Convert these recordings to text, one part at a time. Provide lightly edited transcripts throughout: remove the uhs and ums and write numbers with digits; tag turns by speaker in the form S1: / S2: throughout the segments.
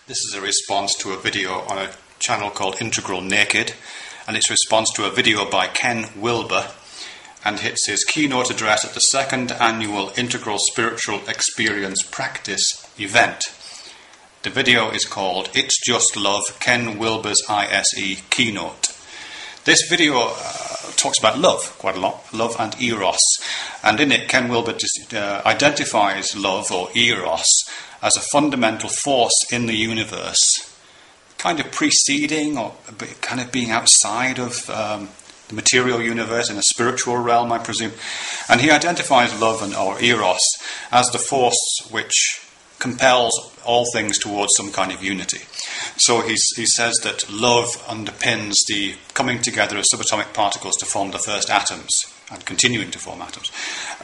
S1: This is a response to a video on a channel called Integral Naked, and it's a response to a video by Ken Wilbur, and it's his keynote address at the second annual Integral Spiritual Experience Practice event. The video is called It's Just Love, Ken Wilbur's ISE keynote. This video talks about love quite a lot, love and eros, and in it Ken Wilbur identifies love or eros as a fundamental force in the universe, kind of preceding or kind of being outside of the material universe in a spiritual realm, I presume. And he identifies love or eros as the force which compels all things towards some kind of unity. So he says that love underpins the coming together of subatomic particles to form the first atoms and continuing to form atoms.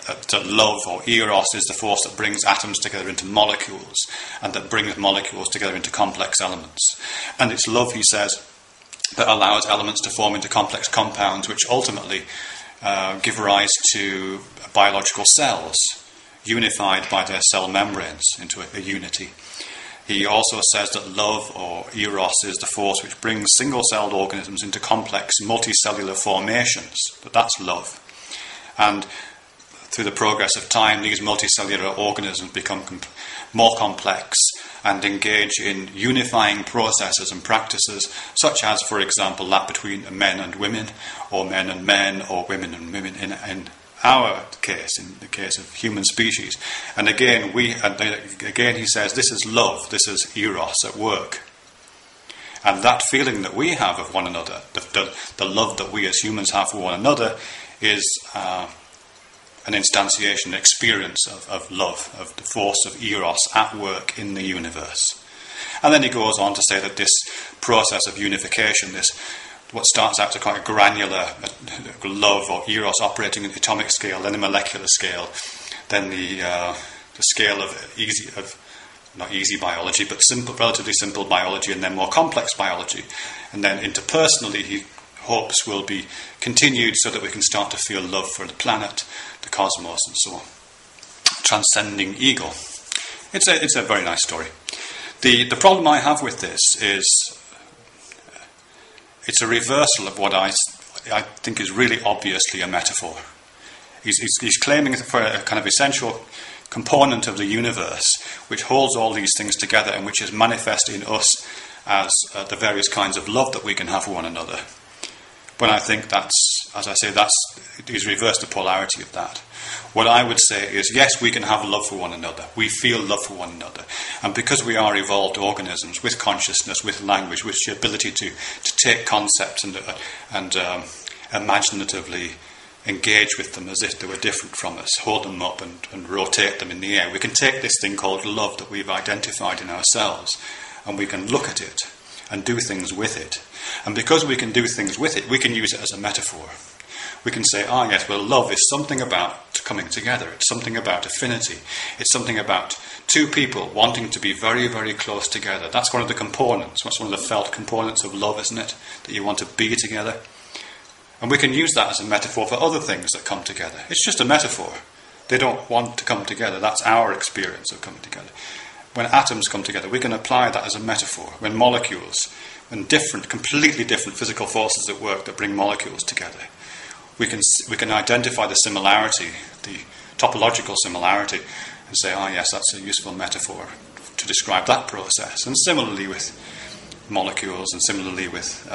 S1: That love or eros is the force that brings atoms together into molecules and that brings molecules together into complex elements. And it's love, he says, that allows elements to form into complex compounds which ultimately give rise to biological cells, unified by their cell membranes into a unity. He also says that love or eros is the force which brings single-celled organisms into complex multicellular formations. But that's love. And through the progress of time, these multicellular organisms become more complex and engage in unifying processes and practices, such as, for example, that between men and women, or men and men, or women and women in our case, in the case of human species. And again, he says, this is love, this is eros at work. And that feeling that we have of one another, the love that we as humans have for one another, is an instantiation, an experience of love, of the force of eros at work in the universe. And then he goes on to say that this process of unification, what starts out as a kind of granular love or eros operating at the atomic scale, then the molecular scale, then the scale of not easy biology, but relatively simple biology, and then more complex biology. And then interpersonally, he hopes will be continued so that we can start to feel love for the planet, the cosmos, and so on. Transcending ego. It's a very nice story. The problem I have with this is it's a reversal of what I think is really obviously a metaphor. He's claiming for a kind of essential component of the universe which holds all these things together and which is manifest in us as the various kinds of love that we can have for one another. When I think he's reversed the polarity of that. What I would say is, yes, we can have love for one another. We feel love for one another. And because we are evolved organisms with consciousness, with language, with the ability to take concepts and imaginatively engage with them as if they were different from us, hold them up and rotate them in the air, we can take this thing called love that we've identified in ourselves and we can look at it and do things with it. And because we can do things with it, we can use it as a metaphor. We can say, yes, well, love is something about coming together. It's something about affinity. It's something about two people wanting to be very, very close together. That's one of the components. That's one of the felt components of love, isn't it? That you want to be together. And we can use that as a metaphor for other things that come together. It's just a metaphor. They don't want to come together. That's our experience of coming together. When atoms come together, we can apply that as a metaphor. When molecules, when completely different physical forces at work that bring molecules together, we can identify the similarity, the topological similarity, and say, yes, that's a useful metaphor to describe that process. And similarly with molecules, and similarly with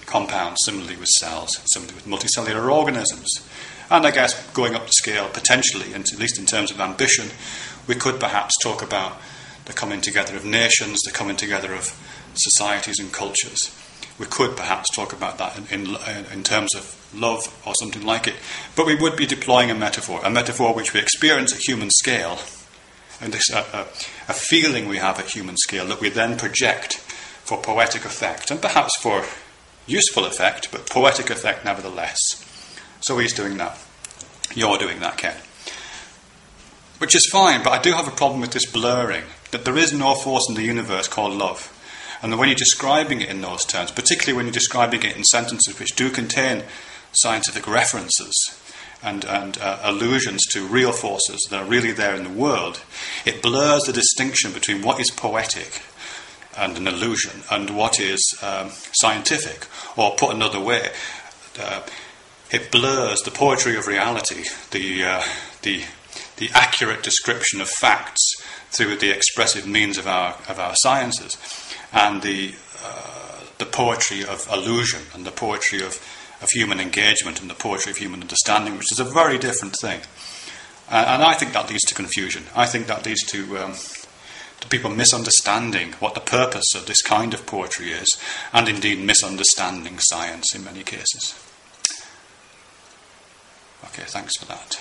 S1: compounds, similarly with cells, similarly with multicellular organisms. And I guess going up the scale, potentially, and at least in terms of ambition, we could perhaps talk about the coming together of nations, the coming together of societies and cultures. We could perhaps talk about that in terms of love or something like it. But we would be deploying a metaphor which we experience at human scale, and a feeling we have at human scale that we then project for poetic effect, and perhaps for useful effect, but poetic effect nevertheless. So he's doing that. You're doing that, Ken. Which is fine, but I do have a problem with this blurring, that there is no force in the universe called love. And when you're describing it in those terms, particularly when you're describing it in sentences which do contain scientific references and allusions to real forces that are really there in the world, it blurs the distinction between what is poetic and an illusion, and what is scientific. Or put another way, it blurs the poetry of reality, the accurate description of facts through the expressive means of our sciences, and the poetry of illusion, and the poetry of human engagement, and the poetry of human understanding, which is a very different thing. And I think that leads to confusion. I think that leads to people misunderstanding what the purpose of this kind of poetry is, and indeed misunderstanding science in many cases. Okay, thanks for that.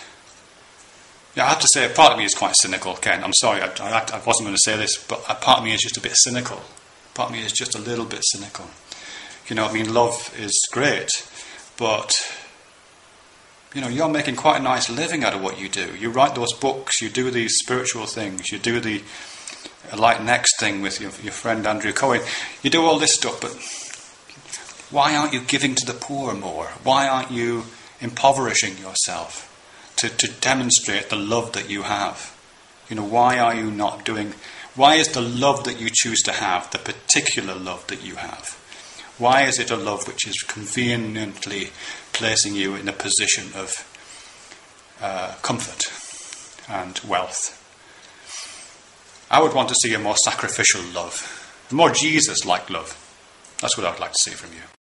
S1: Yeah, I have to say, part of me is quite cynical, Ken. I'm sorry, I wasn't going to say this, but a part of me is just a bit cynical. Part of me is just a little bit cynical. You know, I mean, love is great, but, you know, you're making quite a nice living out of what you do. You write those books, you do these spiritual things, you do the Like Next thing with your friend Andrew Cohen. You do all this stuff, but why aren't you giving to the poor more? Why aren't you impoverishing yourself to demonstrate the love that you have? You know, why are you not doing... Why is the love that you choose to have the particular love that you have? Why is it a love which is conveniently placing you in a position of comfort and wealth? I would want to see a more sacrificial love, a more Jesus-like love. That's what I would like to see from you.